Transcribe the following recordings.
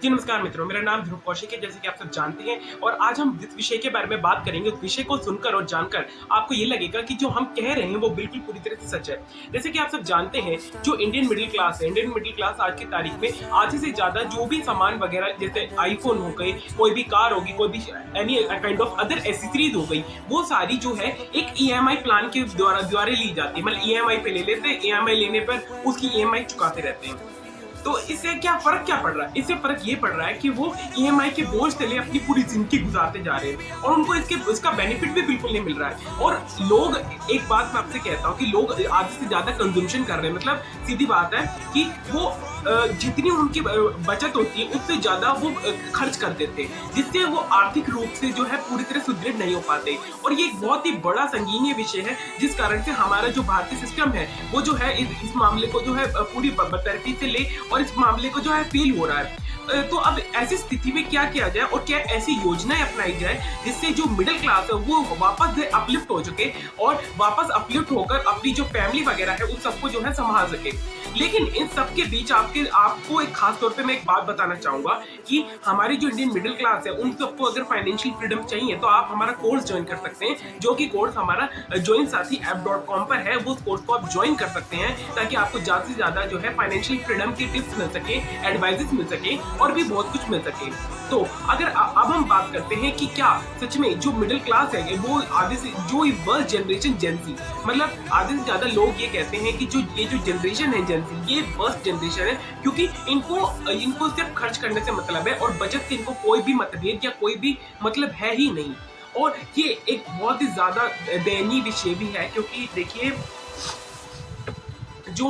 जी नमस्कार मित्रों, मेरा नाम ध्रुव कौशिक है, जैसे कि आप सब जानते हैं। और आज हम जिस विषय के बारे में बात करेंगे, उस विषय को सुनकर और जानकर आपको ये लगेगा कि जो हम कह रहे हैं वो बिल्कुल पूरी तरह से सच है। जैसे कि आप सब जानते हैं, जो इंडियन मिडिल क्लास है, इंडियन मिडिल क्लास आज की तारीख में आधे से ज्यादा जो भी सामान वगैरह जैसे आईफोन हो गए, कोई भी कार होगी, कोई भी any kind of other accessories हो गई, वो सारी जो है एक ईएमआई प्लान के द्वारा ली जाती है। मतलब ईएमआई पे ले लेते हैं, ईएमआई लेने पर उसकी ईएमआई चुकाते रहते हैं। तो इससे क्या पड़ रहा है? इससे फर्क ये पड़ रहा है कि वो ईएमआई के बोझ तले अपनी पूरी जिंदगी गुजारते जा रहे हैं और उनको इसका बेनिफिट भी बिल्कुल नहीं मिल रहा है। और लोग, एक बात मैं आपसे कहता हूँ कि लोग आधे से ज्यादा कंजम्पशन कर रहे हैं। मतलब सीधी बात है कि वो जितनी उनकी बचत होती है उससे ज्यादा वो खर्च कर देते हैं, जिससे वो आर्थिक रूप से जो है पूरी तरह सुदृढ़ नहीं हो पाते। और ये एक बहुत ही बड़ा संगीन विषय है, जिस कारण से हमारा जो भारतीय सिस्टम है वो जो है इस मामले को जो है पूरी बरतरफी से ले और इस मामले को जो है फेल हो रहा है। तो अब ऐसी स्थिति में क्या किया जाए और क्या ऐसी योजनाएं अपनाई जाए जिससे जो मिडिल क्लास है वो वापस अपलिफ्ट हो सके और वापस अपलिफ्ट होकर अपनी जो फैमिली वगैरह है उन सबको जो है संभाल सके। लेकिन इन सबके बीच आपको एक खास तौर पे मैं एक बात बताना चाहूंगा कि हमारी जो इंडियन मिडिल क्लास है उन सबको अगर फाइनेंशियल फ्रीडम चाहिए तो आप हमारा कोर्स ज्वाइन कर सकते हैं, जो कि कोर्स हमारा joinsathi.app.com पर है। वो कोर्स को आप ज्वाइन कर सकते हैं ताकि आपको ज्यादा से ज्यादा जो है फाइनेंशियल फ्रीडम की टिप्स मिल सके, एडवाइजेस मिल सके और भी बहुत कुछ मिल सके। तो अगर अब हम बात करते हैं कि क्या सच में जो मिडिल क्लास है वो आधे से जो वर्स्ट जनरेशन जेनजी, मतलब आधे से ज्यादा लोग ये कहते हैं कि ये जो जनरेशन है जेनजी, ये वर्स्ट जनरेशन है, क्योंकि इनको सिर्फ खर्च करने से मतलब है और बचत से इनको कोई भी मतभेद या कोई भी मतलब है ही नहीं। और ये एक बहुत ही ज्यादा दयनीय विषय भी है, क्योंकि देखिए जो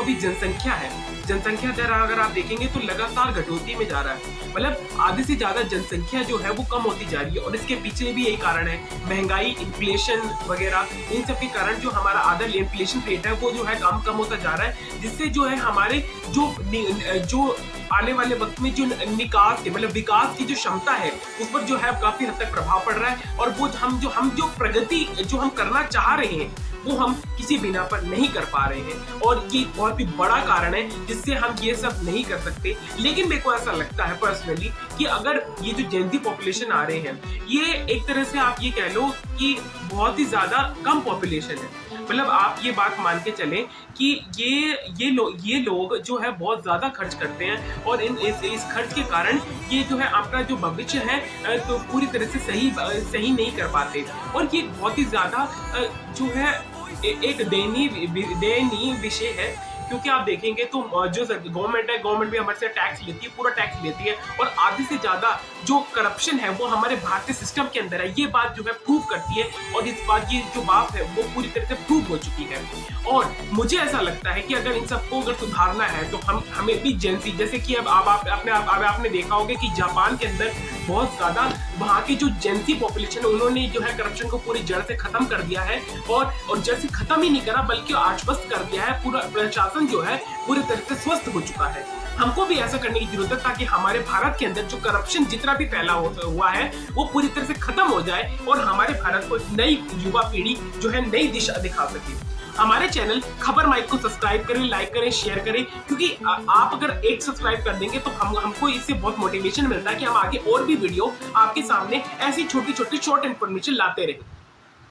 अभी जनसंख्या दर अगर आप देखेंगे तो लगातार घटोती में जा रहा है। मतलब आधे से ज्यादा जनसंख्या जो है वो कम होती जा रही है और इसके पीछे भी यही कारण है, महंगाई, इन्फ्लेशन वगैरह। इन सब के कारण जो हमारा आधा इन्फ्लेशन रेट है वो जो है कम होता जा रहा है, जिससे जो है हमारे जो आने वाले वक्त में जो निकास के मतलब विकास की जो क्षमता है उस पर जो है काफी हद तक प्रभाव पड़ रहा है। और वो हम जो प्रगति जो हम करना चाह रहे हैं वो हम किसी बिना पर नहीं कर पा रहे हैं, और ये बहुत ही बड़ा कारण है जिससे हम ये सब नहीं कर सकते। लेकिन मेरे को ऐसा लगता है पर्सनली कि अगर ये जो जेनजी पॉपुलेशन आ रहे हैं, ये एक तरह से आप ये कह लो कि बहुत ही ज्यादा कम पॉपुलेशन है। मतलब आप ये बात मान के चलें कि ये लोग जो है बहुत ज्यादा खर्च करते हैं और इस खर्च के कारण ये जो है अपना जो भविष्य है तो पूरी तरह से सही नहीं कर पाते। और ये बहुत ही ज्यादा जो है एक दयनीय विषय है, क्योंकि आप देखेंगे तो जो गवर्नमेंट भी हमारे से टैक्स लेती है, पूरा टैक्स लेती है, और आधे से ज्यादा जो करप्शन है वो हमारे भारतीय सिस्टम के अंदर है। ये बात जो है प्रूव करती है, और इस बात की जो बात है वो पूरी तरह से प्रूव हो चुकी है। और मुझे ऐसा लगता है कि अगर इन सबको अगर सुधारना है तो हमें भी जेनजी, जैसे कि अब आपने देखा होगा कि जापान के अंदर बहुत ज्यादा वहाँ की जो जेनजी पॉपुलेशन है उन्होंने जो है करप्शन को पूरी जड़ से खत्म कर दिया है, और जड़ से खत्म ही नहीं करा बल्कि आश्वस्त कर दिया है। पूरा प्रशासन जो है पूरी तरह से स्वस्थ हो चुका है। हमको भी ऐसा करने की जरूरत है ताकि हमारे भारत के अंदर जो करप्शन जितना भी फैला हुआ है वो पूरी तरह से खत्म हो जाए और हमारे भारत को नई युवा पीढ़ी जो है नई दिशा दिखा सके। हमारे चैनल खबर माइक को सब्सक्राइब करें, लाइक करें, शेयर करें, क्योंकि आप अगर एक सब्सक्राइब कर देंगे तो हमको इससे बहुत मोटिवेशन मिलता है कि हम आगे और भी वीडियो आपके सामने ऐसी छोटी छोटी शॉर्ट इन्फॉर्मेशन लाते रहें।